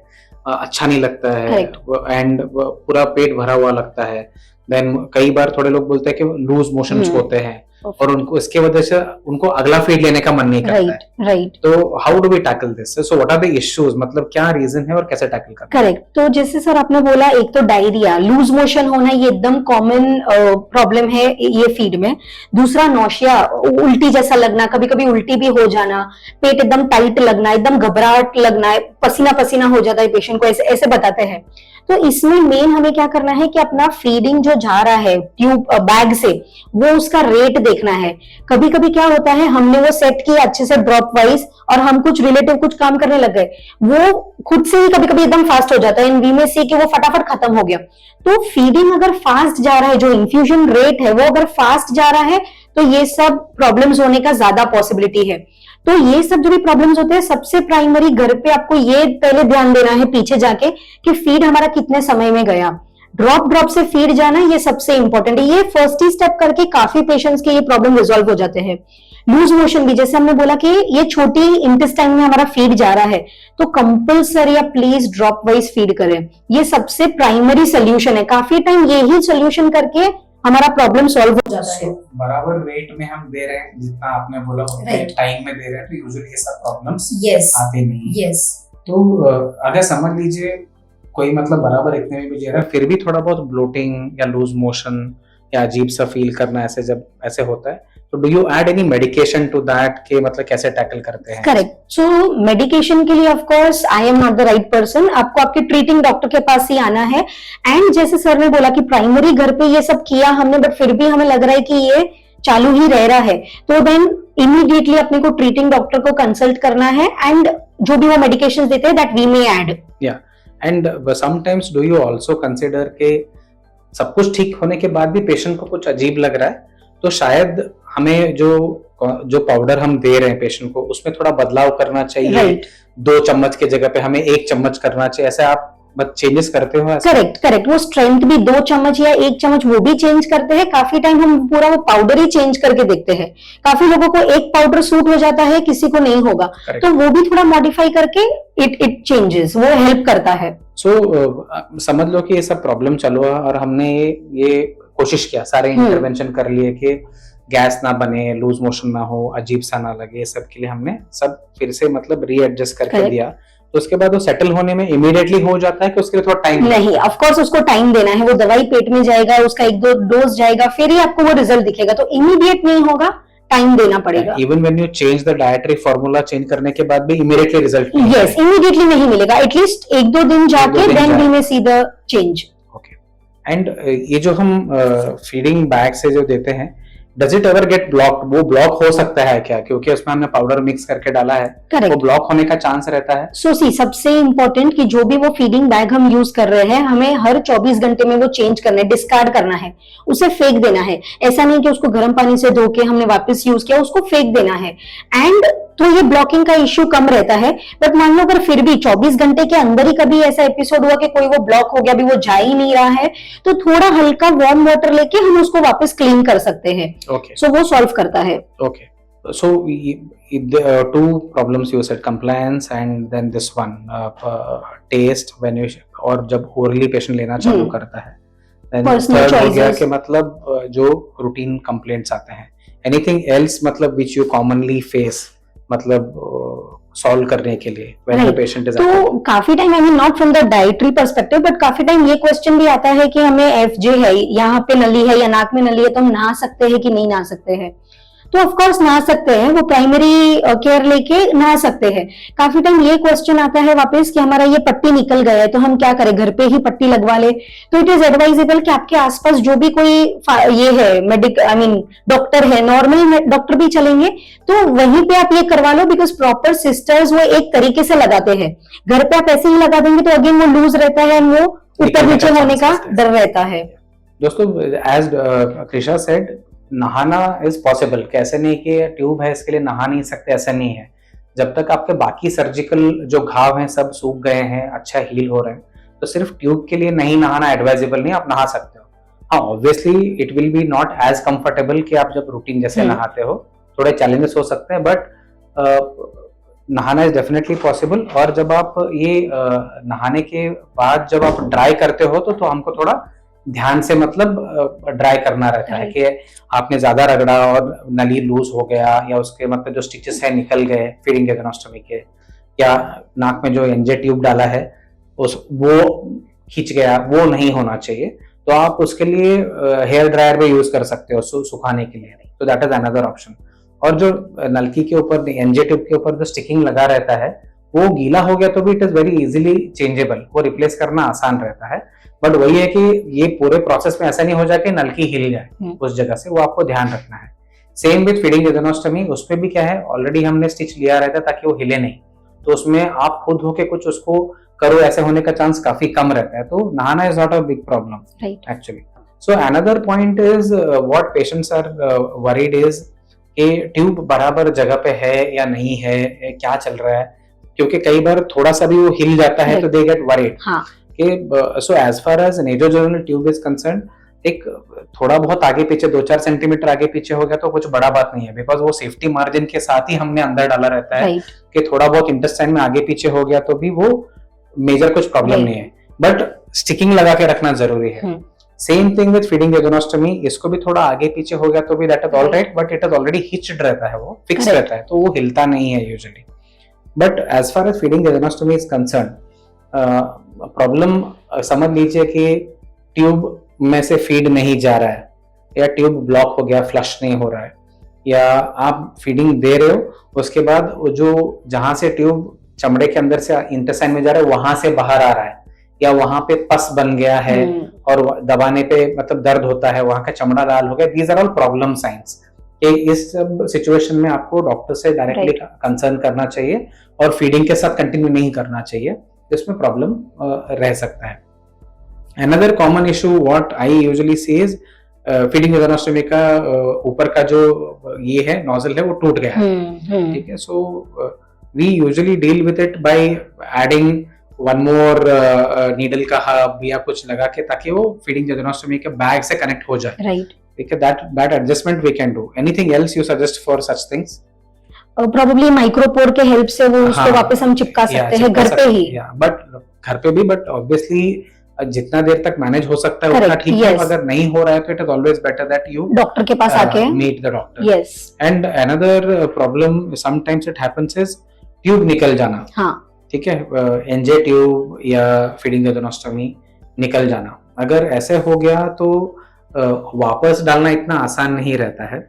S1: अच्छा नहीं लगता है, एंड पूरा पेट भरा हुआ लगता है. देन कई बार थोड़े लोग बोलते हैं कि लूज मोशंस होते हैं और उनको इसके वजह से उनको अगला फीड लेने का मन नहीं करता है.
S2: राइट.
S1: तो how do we tackle this? So what are the issues, मतलब क्या रीजन है और कैसे टैकल करना?
S2: करेक्ट. तो जैसे सर आपने बोला, एक तो डायरिया, लूज मोशन होना, ये एकदम कॉमन प्रॉब्लम है ये फीड में. दूसरा नौशिया, उल्टी जैसा लगना, कभी कभी उल्टी भी हो जाना, पेट एकदम टाइट लगना, एकदम घबराहट लगना, पसीना पसीना हो जाता है पेशेंट को, ऐसे ऐसे बताते हैं. तो इसमें मेन हमें क्या करना है कि अपना फीडिंग जो जा रहा है ट्यूब बैग से, वो उसका रेट देखना है. कभी कभी क्या होता है, हमने वो सेट किया अच्छे से ड्रॉप वाइज और हम कुछ रिलेटिव कुछ काम करने लग गए, वो खुद से ही कभी कभी एकदम फास्ट हो जाता है, इन वी में से कि वो फटाफट खत्म हो गया. तो फीडिंग अगर फास्ट जा रहा है, जो इन्फ्यूजन रेट है वो अगर फास्ट जा रहा है तो ये सब प्रॉब्लम्स होने का ज्यादा पॉसिबिलिटी है. तो ये सब जो भी प्रॉब्लम्स होते हैं, सबसे प्राइमरी घर पे आपको ये पहले ध्यान देना है पीछे जाके कि फीड हमारा कितने समय में गया. ड्रॉप से फीड जाना ये सबसे इंपॉर्टेंट है. ये फर्स्ट ही स्टेप करके काफी पेशेंट्स के ये प्रॉब्लम रिजॉल्व हो जाते हैं. लूज मोशन भी, जैसे हमने बोला कि ये छोटी इंटेस्टाइन में हमारा फीड जा रहा है तो कंपल्सरी या प्लीज ड्रॉप वाइज फीड करें. ये सबसे प्राइमरी सोल्यूशन है. काफी टाइम यही सोल्यूशन करके हमारा प्रॉब्लम सॉल्व हो जाता है.
S1: बराबर रेट में हम दे रहे हैं जितना आपने बोला, टाइम में दे रहे हैं, तो यूजुअली ये सब प्रॉब्लम्स आते नहीं.
S2: यस.
S1: तो अगर समझ लीजिए कोई मतलब बराबर इतने में भी दे रहा है, फिर भी थोड़ा बहुत ब्लोटिंग या लूज मोशन या अजीब सा फील करना ऐसे जब ऐसे होता है, तो do you add any medication to that, के मतलब कैसे टैकल करते हैं?
S2: करेक्ट. सो मेडिकेशन के लिए of course I am not the right person. आपको आपके ट्रीटिंग डॉक्टर के पास ही आना है. एंड जैसे सर ने बोला कि प्राइमरी घर पे ये सब किया हमने, बट फिर भी हमें लग रहा है कि ये चालू ही रह रहा है, तो देन इमीडिएटली अपने को ट्रीटिंग डॉक्टर को कंसल्ट करना है एंड जो भी वो मेडिकेशन देते हैं दैट वी मे ऐड.
S1: या and sometimes do you also consider के सब कुछ ठीक होने के बाद भी पेशेंट को कुछ अजीब लग रहा है, तो शायद हमें जो पाउडर हम दे रहे हैं पेशेंट को उसमें थोड़ा बदलाव करना चाहिए.
S2: Right.
S1: 2 चम्मच के जगह पे हमें 1 चम्मच करना चाहिए, ऐसे आप चेंजेस करते हो?
S2: करेक्ट. वो स्ट्रेंथ भी 2 चम्मच या 1 चम्मच वो भी चेंज करते हैं. काफी टाइम हम पूरा वो पाउडर ही चेंज करके देखते हैं. काफी लोगों को एक पाउडर सूट हो जाता है, किसी को नहीं होगा. Correct. तो वो भी थोड़ा मॉडिफाई करके इट चेंजेस, वो हेल्प करता है.
S1: सो समझ लो कि ये सब प्रॉब्लम चालू है और हमने ये कोशिश किया, सारे इंटरवेंशन कर लिए कि गैस ना बने, लूज मोशन ना हो, अजीब सा ना लगे, सब के लिए हमने सब फिर से मतलब रीएडजस्ट करके दिया. तो उसके बाद वो सेटल होने में इमीडिएटली हो जाता है कि उसके लिए थोड़ा टाइम
S2: नहीं? ऑफ कोर्स उसको टाइम देना है. वो दवाई पेट में जाएगा, उसका 1-2 डोज जाएगा, फिर ही आपको वो रिजल्ट दिखेगा. तो इमीडिएट नहीं होगा, टाइम देना पड़ेगा।
S1: Even when you change the dietary formula, change करने के बाद भी इमीडिएटली रिजल्ट
S2: यस, इमीडिएटली नहीं मिलेगा, एटलीस्ट 1-2 दिन जाके then we may see the change.
S1: Okay. And ये जो हम फीडिंग बैग से जो देते हैं, does it ever get blocked? वो ब्लॉक हो सकता है क्या, क्योंकि उसमें हमने पाउडर मिक्स करके डाला है?
S2: करेक्ट।
S1: वो ब्लॉक होने का चांस रहता है?
S2: सो सी, सबसे इंपॉर्टेंट कि जो भी वो फीडिंग बैग हम यूज कर रहे हैं, हमें हर 24 घंटे में वो चेंज करना है, डिस्कार्ड करना है, उसे फेंक देना है। ऐसा नहीं कि उसको गर्म पानी से धो के हमने वापस यूज किया, उसको फेंक देना है। एंड तो ये ब्लॉकिंग का इश्यू कम रहता है। बट मान लो अगर फिर भी 24 घंटे के अंदर ही कभी ऐसा एपिसोड हुआ कि कोई वो ब्लॉक हो गया, अभी वो जा ही नहीं रहा है, तो थोड़ा हल्का वार्म वाटर लेके हम उसको वापस क्लीन कर सकते हैं।
S1: ओके।
S2: सो वो सॉल्व करता है।
S1: Okay. So two problems you said, compliance and then this one, taste when you, और जब orally patient लेना चालू करता है, then
S2: Personal
S1: third हो गया
S2: choices.
S1: कि मतलब जो routine complaints आते हैं, anything else मतलब which you commonly face, मतलब solve करने के लिए when the
S2: Right.
S1: patient is
S2: तो काफी time, I mean not from the dietary perspective, but काफी टाइम ये क्वेश्चन भी आता है कि हमें एफजे है, यहाँ पे नली है या नाक में नली है, तो हम नहा सकते हैं कि नहीं नहा सकते हैं? तो ऑफ कोर्स नहा सकते हैं, वो प्राइमरी केयर लेके नहा सकते हैं। काफी टाइम ये क्वेश्चन आता है वापस कि हमारा ये पट्टी निकल गया है, तो हम क्या करें, घर पे ही पट्टी लगवा ले? तो इट इज एडवाइजेबल कि आपके आसपास जो भी कोई ये है डॉक्टर है, नॉर्मल डॉक्टर भी चलेंगे, तो वहीं पे आप ये करवा लो, बिकॉज प्रॉपर सिस्टर्स वो एक तरीके से लगाते हैं। घर पे आप ऐसे ही लगा देंगे तो अगेन वो लूज रहता है, वो ऊपर नीचे होने का डर रहता है।
S1: दोस्तों, एज कृषा सेड, नहाना इज पॉसिबल। कैसे नहीं कि ट्यूब है इसके लिए नहा नहीं सकते, ऐसा नहीं है। जब तक आपके बाकी सर्जिकल जो घाव हैं सब सूख गए हैं, अच्छा हील हो रहे हैं, तो सिर्फ ट्यूब के लिए नहीं नहाना एडवाइजेबल नहीं, आप नहा सकते हो। हाँ, obviously it will be not as comfortable कि आप जब रूटीन जैसे नहाते हो, थोड़े चैलेंजेस हो सकते हैं, बट नहाना इज डेफिनेटली पॉसिबल। और जब आप ये नहाने के बाद जब आप ड्राई करते हो तो हमको थोड़ा ध्यान से मतलब ड्राई करना रहता है कि आपने ज्यादा रगड़ा और नली लूज हो गया, या उसके मतलब जो स्टिचेस है निकल गए फीडिंग एग्नोस्टमी के, या नाक में जो एनजे ट्यूब डाला है वो खींच गया, वो नहीं होना चाहिए। तो आप उसके लिए हेयर ड्रायर भी यूज कर सकते हो सुखाने के लिए, तो दैट इज अनदर ऑप्शन। और जो नलकी के ऊपर एनजे ट्यूब के ऊपर जो स्टिकिंग लगा रहता है, वो गीला हो गया तो भी it is very easily changeable, वो रिप्लेस करना आसान रहता है। बट वही है कि ये पूरे प्रोसेस में ऐसा नहीं हो जाए कि नलकी हिल जाए उस जगह से, वो आपको ध्यान रखना है। सेम विद फीडिंग एग्नोस्टमी, उसमें भी क्या है, ऑलरेडी हमने स्टिच लिया रहता है ताकि वो हिले नहीं, तो उसमें आप खुद होके कुछ उसको करो, ऐसे होने का चांस काफी कम रहता है। तो नहाना is not a big problem actually. So another point is what patients are worried is कि ट्यूब बराबर जगह पे है या नहीं है, क्या चल रहा है, क्योंकि कई बार थोड़ा सा भी वो हिल जाता है तो they get worried. So as far as nasojejunal tube is concern, एक थोड़ा बहुत आगे पीछे 2-4 सेंटीमीटर आगे पीछे हो गया तो कुछ बड़ा बात नहीं है, बिकॉज वो सेफ्टी मार्जिन के साथ ही हमने अंदर डाला रहता है कि थोड़ा बहुत इंटेस्टाइन में आगे पीछे हो गया तो भी वो मेजर कुछ प्रॉब्लम नहीं है, बट स्टिकिंग लगा के रखना जरूरी है। Same thing with feeding jejunostomy, इसको भी थोड़ा आगे पीछे हो गया तो भी that is all right, but it is already hitched रहता है, वो फिक्स रहता है, तो वो हिलता नहीं है usually. But as far as feeding jejunostomy is concern, problem समझ लीजिए कि ट्यूब में से फीड नहीं जा रहा है, या ट्यूब ब्लॉक हो गया, फ्लश नहीं हो रहा है, या आप फीडिंग दे रहे हो, उसके बाद जो जहां से ट्यूब चमड़े के अंदर से इंटेस्टाइन में जा रहा है वहां से बाहर आ रहा है, या वहां पे पस बन गया है और दबाने पे मतलब दर्द होता है, वहां का चमड़ा लाल हो गया, these are all problem science. कि इस सब सिचुएशन में आपको डॉक्टर से डायरेक्टली कंसर्न करना चाहिए और फीडिंग के साथ कंटिन्यू नहीं करना चाहिए, इसमें प्रॉब्लम रह सकता है। Another common issue what I usually see is feeding jejunostomy का ऊपर का जो ये है नोजल है वो टूट गया है, ठीक है। So we usually deal with it by adding one more needle का हब या कुछ लगा के, ताकि वो फीडिंग एग्नोस्टमी के बैग से कनेक्ट हो जाए, राइट, ठीक है। That adjustment we can do. Anything else you suggest for such things?
S2: Probably micropore के हेल्प से वो उसको वापस हम चिपका सकते हैं घर पे ही,
S1: बट घर पे भी, बट ऑब्वियसली जितना देर तक मैनेज हो सकता है उतना ठीक है। अगर नहीं हो रहा है तो it is always better that you
S2: doctor के पास आके
S1: meet the doctor.
S2: Yes.
S1: And another problem sometimes it happens is tube निकल जाना, हाँ, ठीक है, एनजे ट्यूब या फीडिंग एग्नोस्टमी निकल जाना। अगर ऐसे हो गया तो वापस डालना इतना आसान नहीं रहता है।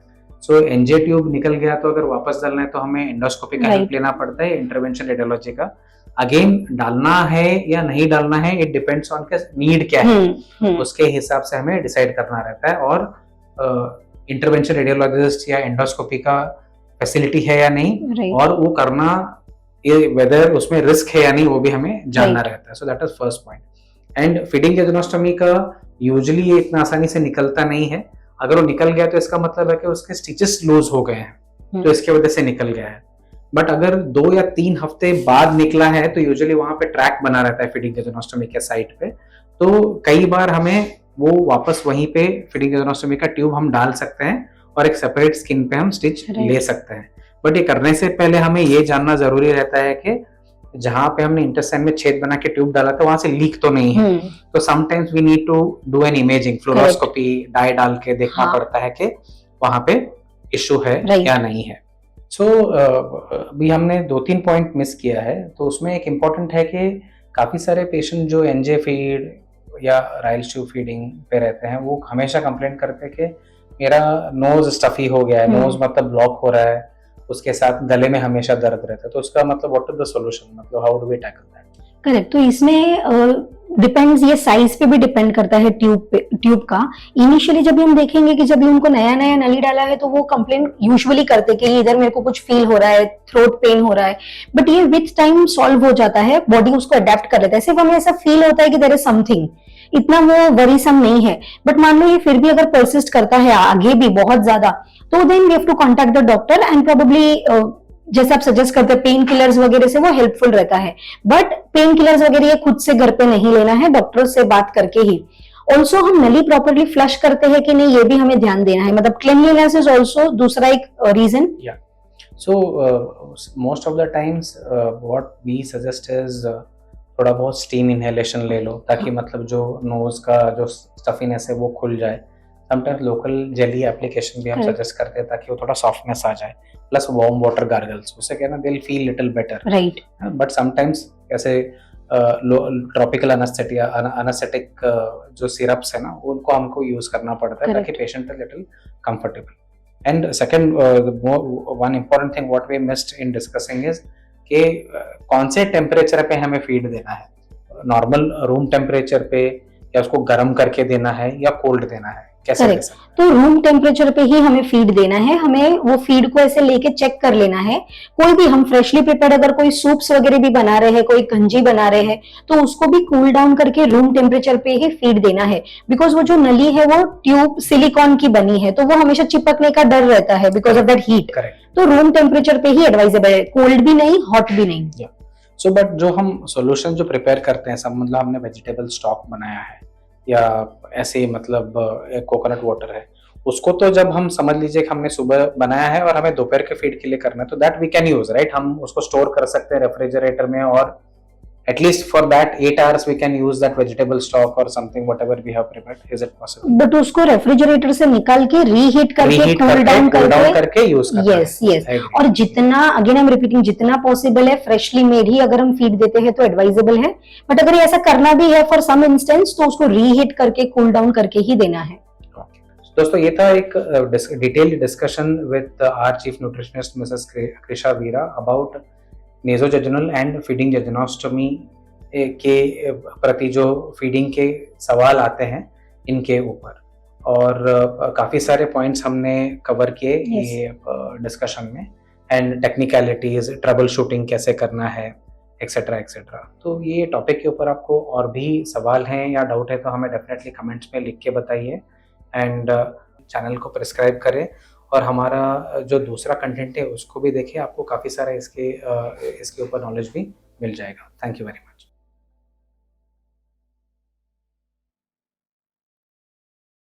S1: सो एनजे ट्यूब निकल गया तो अगर वापस डालना है तो हमें एंडोस्कोपी का हेल्प
S2: Right.
S1: लेना पड़ता है, इंटरवेंशन रेडियोलॉजी का। अगेन डालना है या नहीं डालना है, इट डिपेंड्स ऑन के नीड क्या है, उसके हिसाब से हमें डिसाइड करना रहता है। और इंटरवेंशन रेडियोलॉजिस्ट या एंडोस्कोपी का फैसिलिटी है या नहीं,
S2: Right.
S1: और वो करना ये वेदर उसमें रिस्क है या नहीं, वो भी हमें जानना
S2: Right.
S1: रहता है। So that is first point. And feeding jejunostomy का यूजुअली ये इतना आसानी से निकलता नहीं है। अगर वो निकल गया तो इसका मतलब है कि उसके स्टिचेस लूज हो गए हैं, तो इसके वजह से निकल गया है। बट अगर 2 या 3 हफ्ते बाद निकला है तो यूजुअली वहां पे ट्रैक बना रहता है फीडिंग जेजुनोस्टोमी के साइट पे, तो कई बार हमें वो वापस वहीं पे फीडिंग जेजुनोस्टोमी का ट्यूब हम डाल सकते हैं और एक सेपरेट स्किन पे हम स्टिच
S2: Right.
S1: ले सकते हैं। बट ये करने से पहले हमें ये जानना जरूरी रहता है कि जहां पे हमने इंटेस्टाइन में छेद बना के ट्यूब डाला था वहां से लीक तो नहीं है। तो sometimes we need to do an imaging, fluoroscopy, dye डाल के देखना
S2: हाँ.
S1: पड़ता है कि वहां पे इश्यू है
S2: Right.
S1: या नहीं है। सो अभी हमने 2-3 पॉइंट मिस किया है। तो उसमें एक इम्पॉर्टेंट है कि काफी सारे पेशेंट जो एनजे फीड या राइल्स ट्यूब फीडिंग पे रहते हैं वो हमेशा कंप्लेंट करते हैं कि मेरा नोज स्टफी हो गया है, नोज मतलब ब्लॉक हो रहा है, उसके साथ गले में हमेशा दर्द रहता है। तो उसका मतलब व्हाट इज द सॉल्यूशन, मतलब how do we tackle that?
S2: Correct. तो इसमें डिपेंड्स, ये साइज पे भी डिपेंड करता है ट्यूब का। इनिशियली जब हम देखेंगे कि जब भी उनको नया नया नली डाला है तो वो कंप्लेंट यूजुअली करते कि इधर मेरे को कुछ फील हो रहा है, थ्रोट पेन हो रहा है, बट ये विथ टाइम सॉल्व हो जाता है, बॉडी उसको अडेप्ट कर लेता है। सिर्फ हमें ऐसा फील होता है कि देयर इज समथिंग, इतना वो वरीसम नहीं है। बट मान लो ये फिर भी अगर परसिस्ट करता है आगे भी बहुत ज्यादा, तो then we have to contact the doctor and probably जैसे आप सजेस्ट करते हैं पेन किलर्स वगैरह से वो हेल्पफुल रहता है। बट पेन किलर्स वगैरह ये खुद से घर पे नहीं लेना है, डॉक्टर से बात करके ही। ऑल्सो हम नली प्रॉपरली फ्लश करते हैं कि नहीं, ये भी हमें ध्यान देना है। मतलब क्लीनलीनेस इज ऑल्सो दूसरा एक reason.
S1: So most of the times what we suggest is थोड़ा बहुत स्टीम इनहेलेशन ले लो, ताकि मतलब जो नोज का जो स्टफीनेस है वो खुल जाए। समटाइम्स लोकल जेली एप्लीकेशन भी हम सजेस्ट करते हैं ताकि वो थोड़ा सॉफ्टनेस आ जाए, प्लस वार्म वाटर गार्गल्स, उससे क्या ना they will feel little better.
S2: Right.
S1: But sometimes ऐसे ट्रॉपिकल अनेस्थेटिक जो सिरप्स है ना उनको हमको यूज करना पड़ता है ताकि patient is little comfortable. And second one important thing what we missed in discussing is कि कौन से टेम्परेचर पे हमें फीड देना है, नॉर्मल रूम टेम्परेचर पे या उसको गर्म करके देना है या कोल्ड देना है, कैसे दे सकते हैं?
S2: तो रूम टेम्परेचर पे ही हमें फीड देना है। हमें वो फीड को ऐसे लेके चेक कर लेना है। कोई भी हम फ्रेशली प्रिपेयर्ड अगर कोई सूप्स वगैरह भी बना रहे हैं, कोई गंजी बना रहे हैं, तो उसको भी कूल डाउन करके रूम टेम्परेचर पे ही फीड देना है। बिकॉज वो जो नली है वो ट्यूब सिलिकॉन की बनी है, तो वो हमेशा चिपकने का डर रहता है बिकॉज ऑफ दैट हीट। तो रूम टेम्परेचर पे ही एडवाइजेबल है, कोल्ड भी नहीं, हॉट भी नहीं।
S1: सो बट जो हम सॉल्यूशन जो प्रिपेयर करते हैं, सब मतलब हमने वेजिटेबल स्टॉक बनाया है या ऐसे मतलब कोकोनट वाटर है, उसको तो जब हम समझ लीजिए कि हमने सुबह बनाया है और हमें दोपहर के फीड के लिए करना है, तो that we can use, right? हम उसको स्टोर कर सकते हैं रेफ्रिजरेटर में, और at least for that 8 hours we can use that vegetable stock और something whatever we have prepared. Is it possible?
S2: But उसको रेफ्रिजरेटर से निकाल के रीहीट करके कूल डाउन
S1: करके यूज करना है।
S2: Yes yes. और जितना, अगेन आई एम रिपीटिंग, जितना पॉसिबल है फ्रेशली मेड ही अगर हम फीड देते हैं तो एडवाइजेबल है। बट अगर ऐसा करना भी है फॉर सम इंस्टेंस, तो उसको रीहीट करके कूल डाउन करके ही देना है।
S1: दोस्तों ये था एक detailed discussion with our chief nutritionist Mrs Krisha Veera about nasojejunal and feeding jejunostomy के प्रति जो फीडिंग के सवाल आते हैं इनके ऊपर, और काफी सारे पॉइंट्स हमने कवर किए ये डिस्कशन में, एंड टेक्निकलिटीज, ट्रबल शूटिंग कैसे करना है, एक्सेट्रा एक्सेट्रा। तो ये टॉपिक के ऊपर आपको और भी सवाल हैं या डाउट है तो हमें डेफिनेटली कमेंट्स में लिख के बताइए, एंड चैनल को सब्सक्राइब करें, और हमारा जो दूसरा कंटेंट है उसको भी देखिए, आपको काफ़ी सारा इसके ऊपर नॉलेज भी मिल जाएगा। Thank you very much.